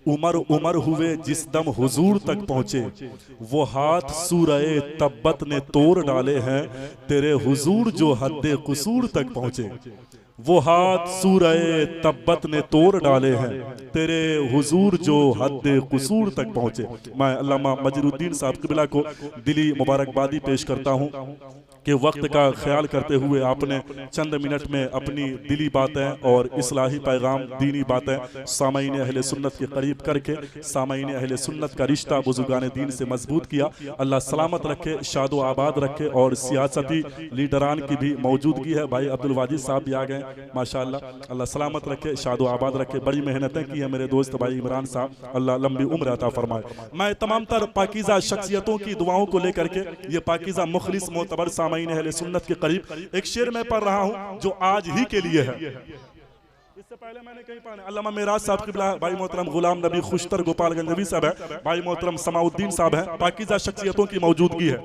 उमर उमर हुए जिस दम हुजूर तक पहुंचे, वो हाथ सूरए तब्बत ने तोड़ डाले हैं, तेरे हुजूर जो हद्दे कुसूर तक पहुंचे। वो हाथ सूरए तब्बत ने तोड़ डाले हैं, तेरे हुजूर जो हद्दे कुसूर तक पहुंचे। मैं अल्लामा मजरुद्दीन साहब क़िबला को दिली मुबारकबादी पेश करता हूँ कि वक्त का ख्याल करते हुए आपने चंद मिनट में अपनी दिली बातें और इस्लाही पैगाम, दीनी बातें सामाईन अहले सुन्नत के करीब करके सामाईन अहले सुन्नत का रिश्ता बुजुर्गान दीन से मजबूत किया। अल्लाह सलामत रखे, शादो आबाद रखे और सियासती लीडरान की भी मौजूदगी है। भाई अब्दुल वाजिद साहब भी आ गए माशाअल्लाह, अल्लाह सलामत रखे, शादो आबाद रखे। बड़ी मेहनतें की है मेरे दोस्त भाई इमरान साहब, अल्लाह लंबी उम्र अता फरमाए। मैं तमाम तर पाकीज़ा शख्सियतों की दुआओं को लेकर के ये पाकीज़ा मुखलिस मोतबर सामाईन अहले सुन्नत के करीब एक शेर मैं पढ़ रहा हूं जो आज ही के लिए है। इससे पहले मैंने कहीं पढ़ा, अल्लामा मेराज साहब क़िबला, भाई मोहतरम गुलाम नबी खुशतर गोपालगंजवी साहब है, भाई मोहतरम समाउद्दीन साहब है, पाकीज़ा शख्सियतों की मौजूदगी है।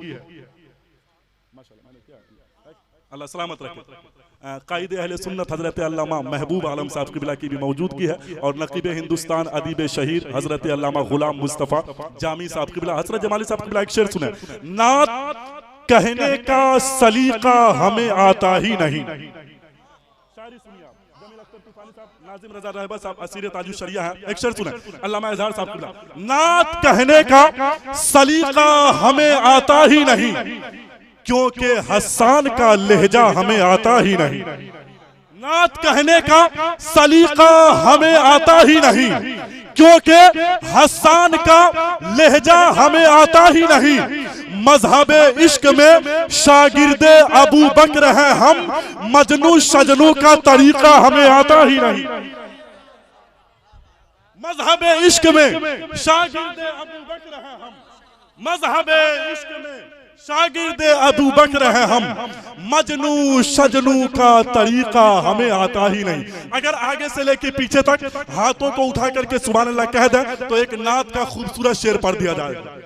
अल्लाह सलामत रखे। कायदे अहले सुन्नत हजरत अल्लामा महबूब आलम साहब क़िबला की भी मौजूदगी है और नकीब हिंदुस्तान अदीब शहीर हजरत अल्लामा गुलाम मुस्तफ़ा जामी साहब क़िबला, हजरत जमाली साहब क़िबला एक शेर सुने, नात कहने का सलीका हमें आता ही नहीं। शायरी सुनिए आप, जमील अख्तर तूफानी साहब, नाज़िम रज़ा रहबा साहब, असीर ताजुश शरिया है, एक शेर सुने, अल्लामा इज़हार साहब क़िबला, नात कहने का सलीका हमें आता ही नहीं, क्योंकि हसन का लहजा हमें आता ही नहीं। नात कहने का सलीका हमें आता ही नहीं, क्योंकि हसन का लहजा हमें आता ही नहीं। मजहबे इश्क में शागिर्दे अबू बकर हैं हम, मजनू शजनू का तरीका हमें आता ही नहीं। मजहबे इश्क में शागिर्दे अबू बकर हैं हम, मजहबे इश्क में शागिर्दे अबू बकर हैं हम, मजनू शजनू का तरीका हमें आता ही नहीं। अगर आगे से लेके पीछे तक हाथों को उठा करके सुभान अल्लाह कह दें तो एक नात का खूबसूरत शेर पढ़ दिया जाएगा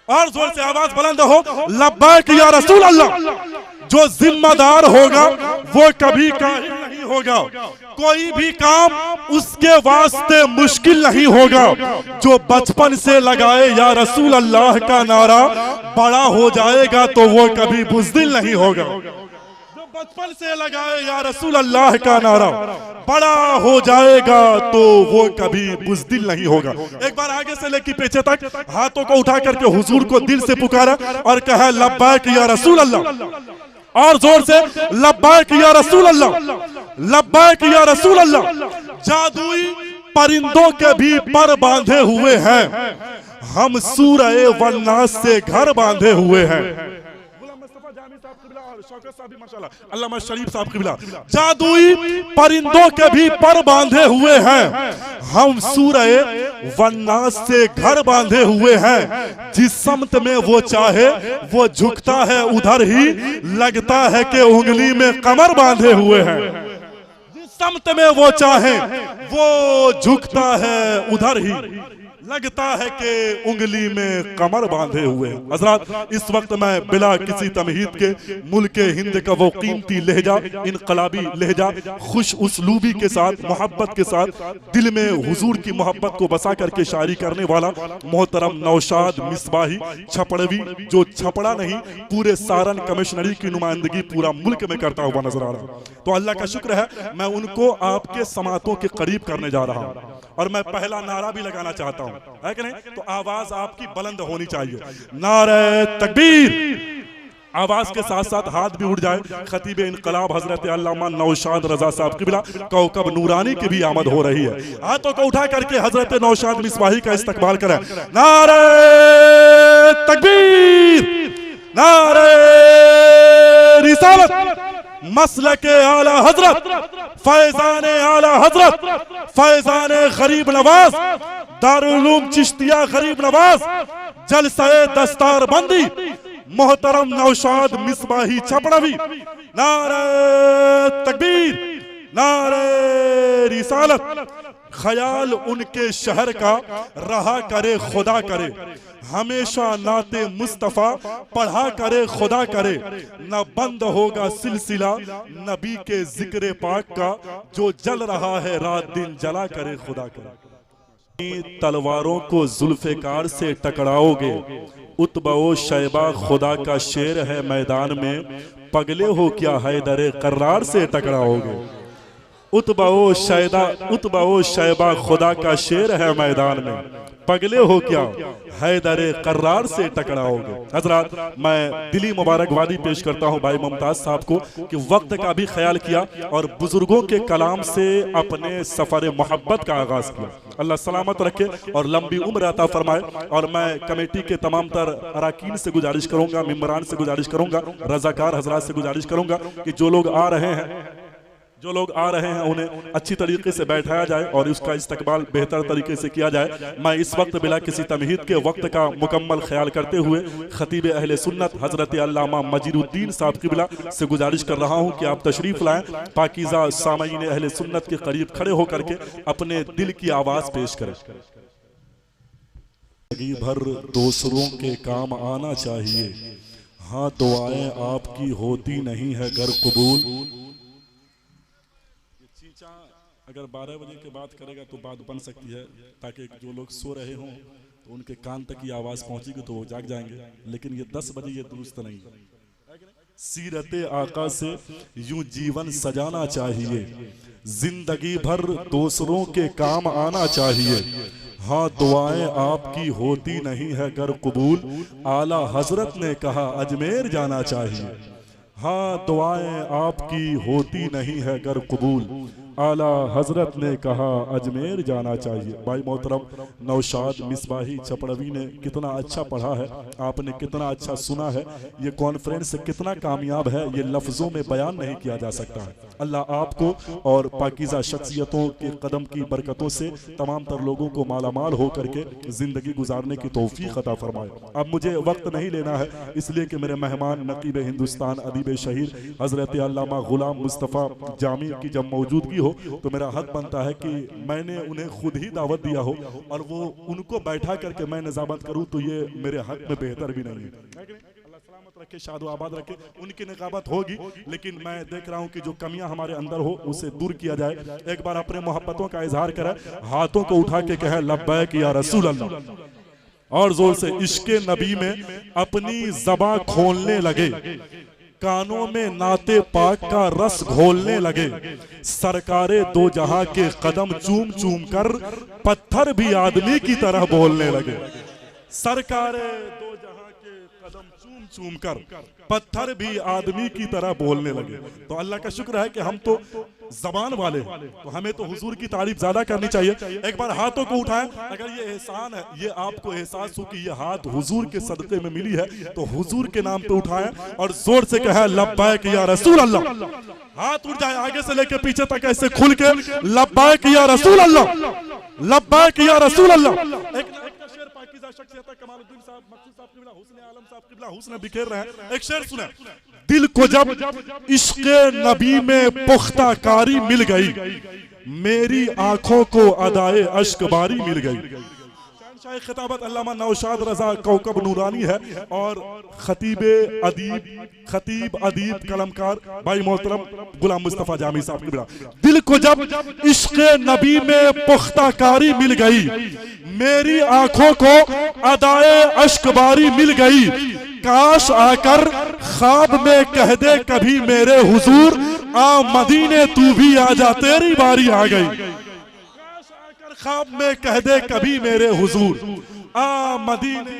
और जोर से आवाज बुलंद हो, लब्बैक या रसूल अल्लाह। जो जिम्मेदार होगा वो कभी काहिल नहीं होगा, कोई भी काम उसके वास्ते मुश्किल नहीं होगा। जो बचपन से लगाए या रसूल अल्लाह का नारा, बड़ा हो जाएगा तो वो कभी बुज़दिल नहीं होगा। जो बचपन से लगाए या रसूल अल्लाह का नारा, बड़ा हो जाएगा तो वो कभी बुज़दिल नहीं होगा। एक बार आगे से लेकर पीछे तक हाथों को उठा करके हुजूर को दिल से पुकारा और कहा लब्बैक या रसूल अल्लाह, और जोर से लब्बैक या रसूल अल्लाह, लब्बैक या रसूल अल्लाह। जादुई परिंदों के भी पर बांधे हुए हैं, हम सूरह वन्नास से घर बांधे हुए हैं। अल्लामा शरीफ साहब क़िबला, जादुई परिंदों के भी पर बांधे हुए हैं, हम सूरह वन्नास से घर बांधे हुए हैं। जिस समत में वो चाहे वो झुकता है उधर ही, लगता है कि उंगली में कमर बांधे हुए हैं। जिस समत में वो चाहे वो झुकता है उधर ही, लगता है कि उंगली में कमर बांधे हुए। हजरात, इस वक्त मैं बिला किसी तमहीद के मुल्क हिंद का वो कीमती लहजा, इनकलाबी लहजा, खुश उसलूबी के साथ, मोहब्बत के साथ, दिल में हुजूर की मोहब्बत को बसा करके शायरी करने वाला मोहतरम नौशाद मिसबाही छपड़वी, जो छपड़ा नहीं पूरे सारन कमिश्नरी की नुमाइंदगी पूरा मुल्क में करता हुआ नजर आ रहा। तो अल्लाह का शुक्र है, मैं उनको आपके समातों के करीब करने जा रहा हूँ और मैं पहला नारा भी लगाना चाहता हूँ, है कि नहीं? तो आवाज आपकी बुलंद होनी चाहिए, नारे तकबीर। आवाज के साथ साथ हाथ भी उठ जाए। खतीब इनकलाब हजरत अल्लामा नौशाद रजा साहब क़िबला कौकब नूरानी की भी आमद हो रही है। हाथों को उठा करके हजरत नौशाद मिसबाही का इस्तकबाल करें। नारे तकबीर, नारे रिसालत, मसलके आला हजरत, फैजाने आला हजरत, फैजाने गरीब नवाज, दारुल उलूम चिश्तिया गरीब नवाज, जलसाए दस्तार बंदी, मोहतरम नौशाद मिसबाही छपड़वी। नारे तकबीर, नारे रिसालत। ख्याल उनके शहर का रहा करे खुदा करे, हमेशा नाते मुस्तफा पढ़ा करे खुदा करे। न बंद होगा सिलसिला नबी के जिक्र पाक का, जो जल रहा है रात दिन जला करे खुदा करे। तलवारों को जुल्फ़िकार से टकराओगे। उत्बा शैबा खुदा का शेर है मैदान में, पगले हो क्या हैदर कर्रार से टकराओगे। उत्बा शैबा खुदा का शेर है मैदान में, पगले हो क्या हैदर कर्रार से टकराओगे। हजरात, मैं दिली मुबारकबादी पेश करता हूँ भाई मुमताज साहब को कि वक्त का भी ख्याल किया और बुजुर्गों के कलाम से अपने सफर मोहब्बत का आगाज किया। अल्लाह सलामत रखे और लंबी उम्र अता फरमाए। और मैं कमेटी के तमाम तर अराकीन से गुजारिश करूंगा, मेंबरान से गुजारिश करूंगा, रजाकार हजरात से गुजारिश करूंगा कि जो लोग आ रहे हैं उन्हें अच्छी तरीके से बैठाया जाए और उसका इस्तकबाल बेहतर तरीके से किया जाए। मैं इस वक्त बिला किसी तमहीद के वक्त का मुकम्मल ख्याल करते हुए खतीब अहले सुन्नत हजरत अल्लामा मजीरुद्दीन साहब किबला से गुजारिश कर रहा हूँ कि आप तशरीफ लाएं, पाकीज़ा सामईन अहले सुन्नत के करीब खड़े होकर के अपने दिल की आवाज़ पेश करें। जिंदगी भर दूसरों के काम आना चाहिए, हाँ दुआएं आपकी होती नहीं है घर कबूल। अगर 12 बजे के बाद करेगा तो बात बन सकती है, ताकि जो लोग सो रहे हों तो उनके कान तक ये आवाज़ पहुंचेगी तो वो जाग जाएंगे, लेकिन ये 10 बजे ये दुरुस्त नहीं। सीरते आका से यूं जीवन सजाना चाहिए, जिंदगी भर दूसरों के काम आना चाहिए, हाँ दुआएं आपकी होती नहीं है घर कबूल। आला हजरत ने कहा अजमेर जाना चाहिए, हाँ दुआएं आपकी होती नहीं है घर कबूल। आला हजरत ने कहा अजमेर जाना चाहिए। भाई मोहतरम नौशाद मिसबाही चपड़वी ने कितना अच्छा पढ़ा है, आपने कितना अच्छा सुना है। ये कॉन्फ्रेंस कितना कामयाब है ये लफ्ज़ों में बयान नहीं किया जा सकता है। अल्लाह आपको और पाकीज़ा शख्सियतों के कदम की बरकतों से तमाम तर लोगों को मालामाल हो करके ज़िंदगी गुजारने की तौफीक अता फरमाए। अब मुझे वक्त नहीं लेना है, इसलिए कि मेरे मेहमान नकीब हिंदुस्तान अदीब शहीर हज़रत अल्लामा गुलाम मुस्तफ़ा जामी की जब मौजूदगी हो तो मेरा हक बनता है कि मैंने उन्हें खुद ही दावत दिया हो और वो उनको बैठा करके मैं निजामत करूं, तो ये मेरे हक में बेहतर भी नहीं है। अल्लाह सलामत रखे, शाद आबाद रखे। उनकी निकाबत होगी, लेकिन मैं देख रहा हूं कि जो कमियां हमारे अंदर हो उसे दूर किया जाए। एक बार अपने मोहब्बतों का इजहार करें, हाथों को उठा के कहे लब्बैक या रसूल अल्लाह, और जोर से इश्के नबी में अपनी ज़बां खोलने लगे, कानों में नाते पाक का रस घोलने लगे। सरकारे दो जहां के कदम चूम चूम कर पत्थर भी आदमी की तरह बोलने लगे। सरकारे दो जहां के कदम चूम चूम कर पत्थर भी आदमी की तरह बोलने लगे। तो अल्लाह का शुक्र है कि हम तो जबान वाले, तो हमें तो हुजूर की तारीफ ज्यादा करनी चाहिए। एक बार हाथों को उठाएं, अगर ये एहसान है, ये आपको एहसास हो कि ये हाथ हुजूर के सदक़े में मिली है, तो हुजूर के नाम पे उठाएं और जोर से कहें लब्बैक या रसूल अल्लाह। हाथ उठ जाए आगे से लेके पीछे तक ऐसे खुल के लब्बैक या रसूल अल्लाह, लब्बैक या रसूल अल्लाह। एक शेर पाकीज़ा शख्सियत कमालुद्दीन साहब मकसूद साहब किबला हुस्न आलम साहब किबला हुस्न बिखेर रहे हैं। एक शेर सुने, दिल को जब इश्क़े नबी में पुख्ताकारी मिल गई, मेरी आंखों को अदाए अश्कबारी मिल गई। खिताबत अल्लामा नौशाद रजा कौकब नूरानी है और खतीब अदीब कलमकार भाई मोहतरम गुलाम मुस्तफ़ा जामी साहब की। दिल को जब इश्क़े नबी में पुख्ताकारी मिल गई, मेरी आंखों को अदाए अश्कबारी मिल गई। काश आकर ख्वाब में कह दे कभी मेरे हुजूर, आ मदीने तू भी आजा तेरी बारी आ गई। काश आकर ख्वाब में कह दे कभी मेरे हुजूर, आ मदीने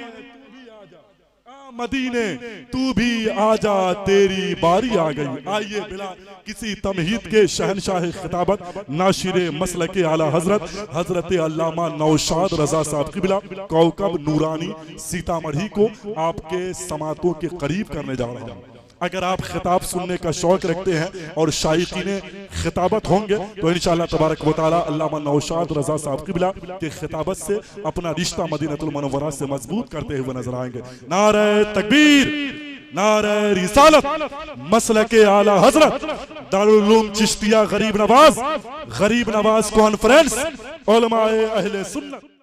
मदीने तू भी आजा तेरी बारी आ गई। आइए बिला किसी तमहीद के शहनशाह खिताबत नाशिरे मसलके आला हजरत अल्लामा नौशाद रजा साहब किबला कौकब नूरानी सीतामढ़ी को आपके समातों के करीब करने जा रहा हूँ। अगर आप खिताब सुनने का शौक रखते हैं और शायकीने खिताबत होंगे तो इंशाअल्लाह तबारक व तआला अल्लामा नौशाद रजा साहब किबला के खिताबत से अपना रिश्ता मदीनतुल मुनव्वरा से मजबूत करते हुए नजर आएंगे। नारे तकबीर, नारे रिसालत, मसलके आला हजरत दारुल उलूम चिश्तिया गरीब नवाज कॉन्फ्रेंस उलमाए अहले सुन्नत।